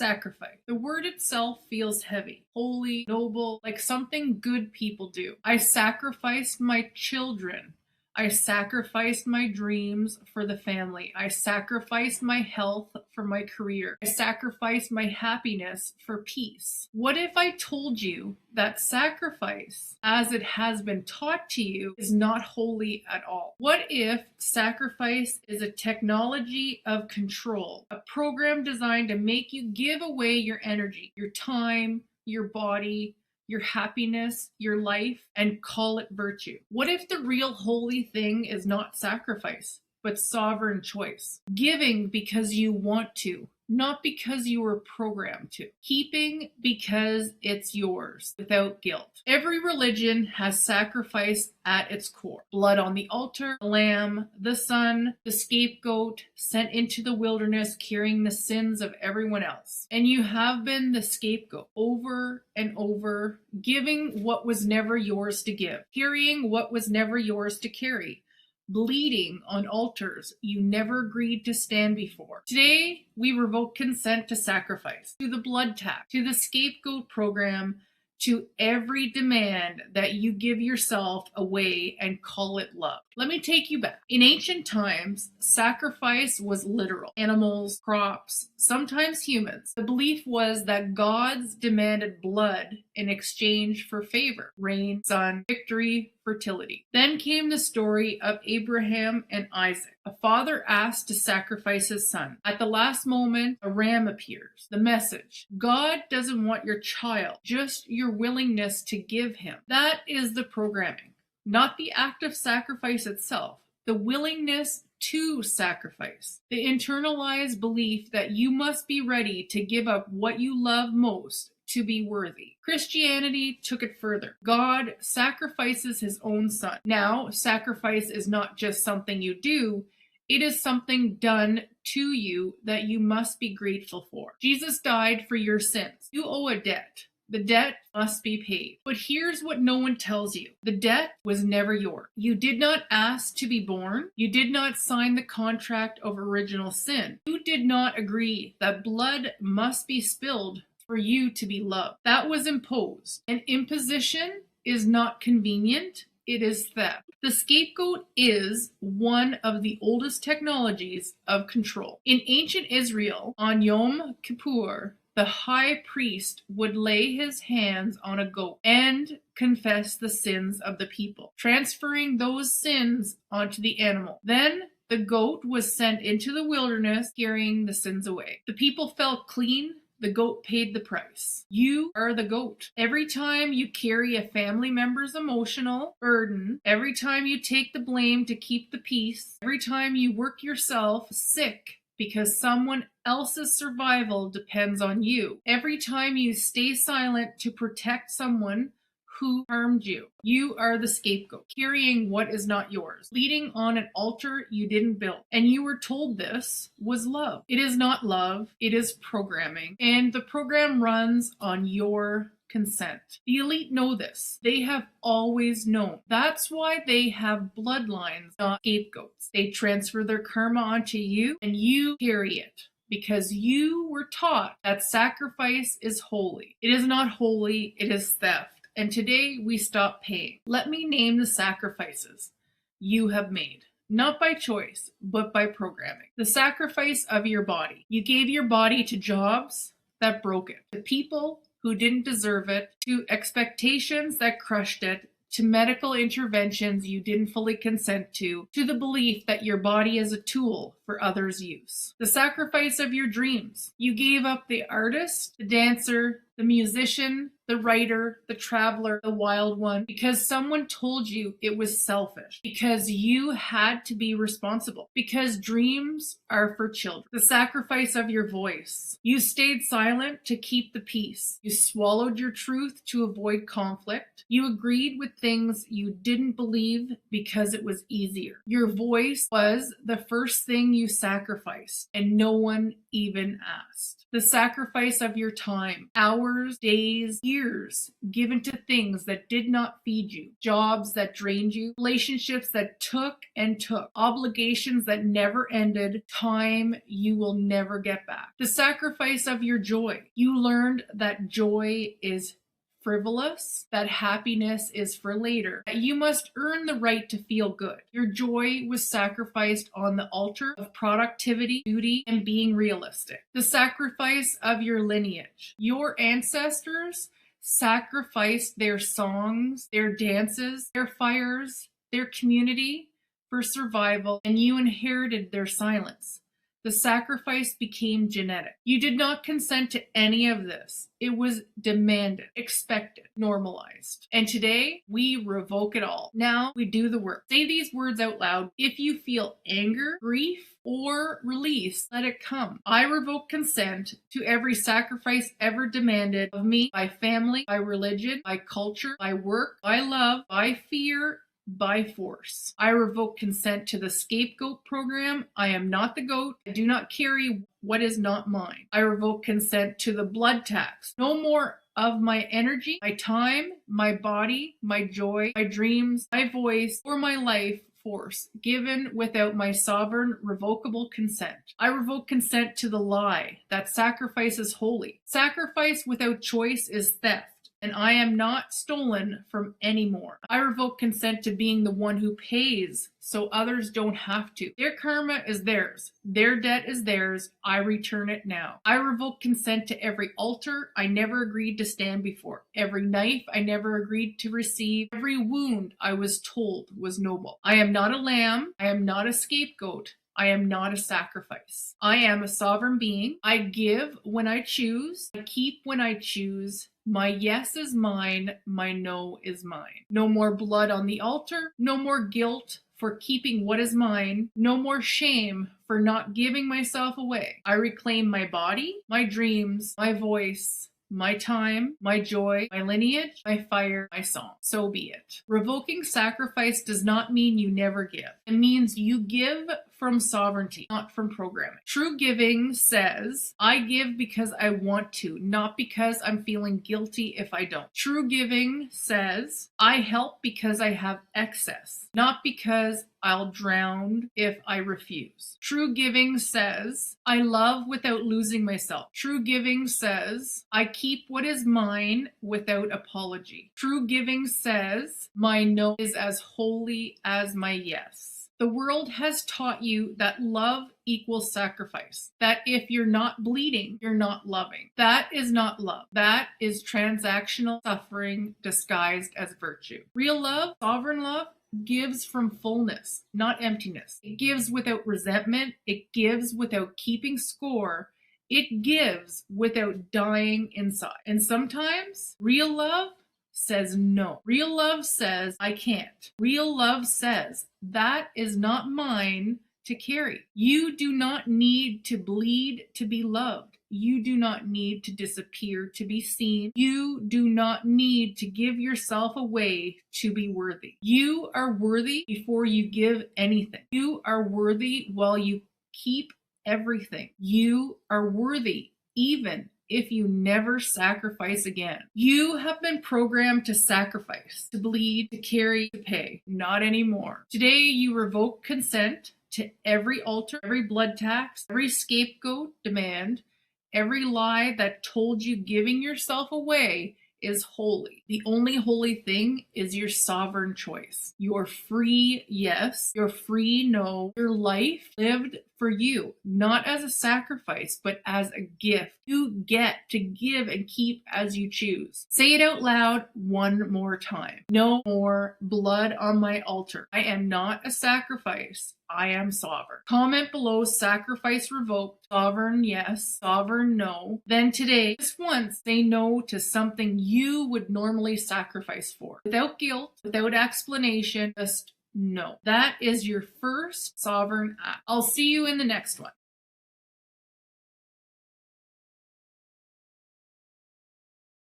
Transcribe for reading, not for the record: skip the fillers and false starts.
Sacrifice. The word itself feels heavy, holy, noble, like something good people do. I sacrificed my children. I sacrificed my dreams for the family. I sacrificed my health for my career. I sacrificed my happiness for peace. What if I told you that sacrifice, as it has been taught to you, is not holy at all? What if sacrifice is a technology of control, a program designed to make you give away your energy, your time, your body, your happiness, your life, and call it virtue? What if the real holy thing is not sacrifice, but sovereign choice? Giving because you want to, not because you were programmed to. Keeping because it's yours, without guilt. Every religion has sacrifice at its core. Blood on the altar, the lamb, the son, the scapegoat sent into the wilderness carrying the sins of everyone else. And you have been the scapegoat over and over, giving what was never yours to give, carrying what was never yours to carry, bleeding on altars you never agreed to stand before. Today, we revoke consent to sacrifice, to the blood tax, to the scapegoat program, to every demand that you give yourself away and call it love. Let me take you back. In ancient times, sacrifice was literal. Animals, crops, sometimes humans. The belief was that gods demanded blood in exchange for favor, rain, sun, victory, fertility. Then came the story of Abraham and Isaac. A father asked to sacrifice his son. At the last moment, a ram appears. The message: God doesn't want your child, just your willingness to give him. That is the programming, not the act of sacrifice itself, the willingness to sacrifice, the internalized belief that you must be ready to give up what you love most to be worthy. Christianity took it further. God sacrifices his own son. Now, sacrifice is not just something you do, it is something done to you that you must be grateful for. Jesus died for your sins. You owe a debt. The debt must be paid. But here's what no one tells you. The debt was never yours. You did not ask to be born. You did not sign the contract of original sin. You did not agree that blood must be spilled for you to be loved. That was imposed. An imposition is not convenient. It is theft. The scapegoat is one of the oldest technologies of control. In ancient Israel, on Yom Kippur, the high priest would lay his hands on a goat and confess the sins of the people, transferring those sins onto the animal. Then the goat was sent into the wilderness, carrying the sins away. The people felt clean. The goat paid the price. You are the goat. Every time you carry a family member's emotional burden, every time you take the blame to keep the peace, every time you work yourself sick because someone else's survival depends on you, every time you stay silent to protect someone who harmed you, you are the scapegoat, carrying what is not yours, bleeding on an altar you didn't build. And you were told this was love. It is not love, it is programming. And the program runs on your consent. The elite know this. They have always known. That's why they have bloodlines, not scapegoats. They transfer their karma onto you, and you carry it, because you were taught that sacrifice is holy. It is not holy, it is theft. And today we stop paying. Let me name the sacrifices you have made, not by choice, but by programming. The sacrifice of your body. You gave your body to jobs that broke it, to people who didn't deserve it, to expectations that crushed it, to medical interventions you didn't fully consent to the belief that your body is a tool for others' use. The sacrifice of your dreams. You gave up the artist, the dancer, the musician, the writer, the traveler, the wild one, because someone told you it was selfish, because you had to be responsible, because dreams are for children. The sacrifice of your voice. You stayed silent to keep the peace. You swallowed your truth to avoid conflict. You agreed with things you didn't believe because it was easier. Your voice was the first thing you sacrificed, and no one even asked. The sacrifice of your time, hours, days, years years given to things that did not feed you, jobs that drained you, relationships that took and took, obligations that never ended, time you will never get back. The sacrifice of your joy. You learned that joy is frivolous, that happiness is for later, that you must earn the right to feel good. Your joy was sacrificed on the altar of productivity, duty, and being realistic. The sacrifice of your lineage. Your ancestors sacrificed their songs, their dances, their fires, their community for survival, and you inherited their silence. The sacrifice became genetic. You did not consent to any of this. It was demanded, expected, normalized. And today, we revoke it all. Now, we do the work. Say these words out loud. If you feel anger, grief, or release, let it come. I revoke consent to every sacrifice ever demanded of me by family, by religion, by culture, by work, by love, by fear, by force. I revoke consent to the scapegoat program. I am not the goat. I do not carry what is not mine. I revoke consent to the blood tax. No more of my energy, my time, my body, my joy, my dreams, my voice, or my life force given without my sovereign revocable consent. I revoke consent to the lie that sacrifice is holy. Sacrifice without choice is theft, and I am not stolen from anymore. I revoke consent to being the one who pays so others don't have to. Their karma is theirs. Their debt is theirs. I return it now. I revoke consent to every altar I never agreed to stand before, every knife I never agreed to receive, every wound I was told was noble. I am not a lamb. I am not a scapegoat. I am not a sacrifice. I am a sovereign being. I give when I choose. I keep when I choose. My yes is mine. My no is mine. No more blood on the altar. No more guilt for keeping what is mine. No more shame for not giving myself away. I reclaim my body, my dreams, my voice, my time, my joy, my lineage, my fire, my song. So be it. Revoking sacrifice does not mean you never give. It means you give from sovereignty, not from programming. True giving says, I give because I want to, not because I'm feeling guilty if I don't. True giving says, I help because I have excess, not because I'll drown if I refuse. True giving says, I love without losing myself. True giving says, I keep what is mine without apology. True giving says, my no is as holy as my yes. The world has taught you that love equals sacrifice. That if you're not bleeding, you're not loving. That is not love. That is transactional suffering disguised as virtue. Real love, sovereign love, gives from fullness, not emptiness. It gives without resentment. It gives without keeping score. It gives without dying inside. And sometimes real love says no. Real love says, I can't. Real love says, that is not mine to carry. You do not need to bleed to be loved. You do not need to disappear to be seen. You do not need to give yourself away to be worthy. You are worthy before you give anything. You are worthy while you keep everything. You are worthy even if you never sacrifice again. You have been programmed to sacrifice, to bleed, to carry, to pay. Not anymore. Today you revoke consent to every altar, every blood tax, every scapegoat demand, every lie that told you giving yourself away is holy. The only holy thing is your sovereign choice. Your free yes, your free no, your life lived for you, not as a sacrifice, but as a gift. You get to give and keep as you choose. Say it out loud one more time. No more blood on my altar. I am not a sacrifice. I am sovereign. Comment below sacrifice revoked, sovereign yes, sovereign no. Then today, just once, say no to something you would normally sacrifice for. Without guilt, without explanation, just no. That is your first sovereign act. I'll see you in the next one.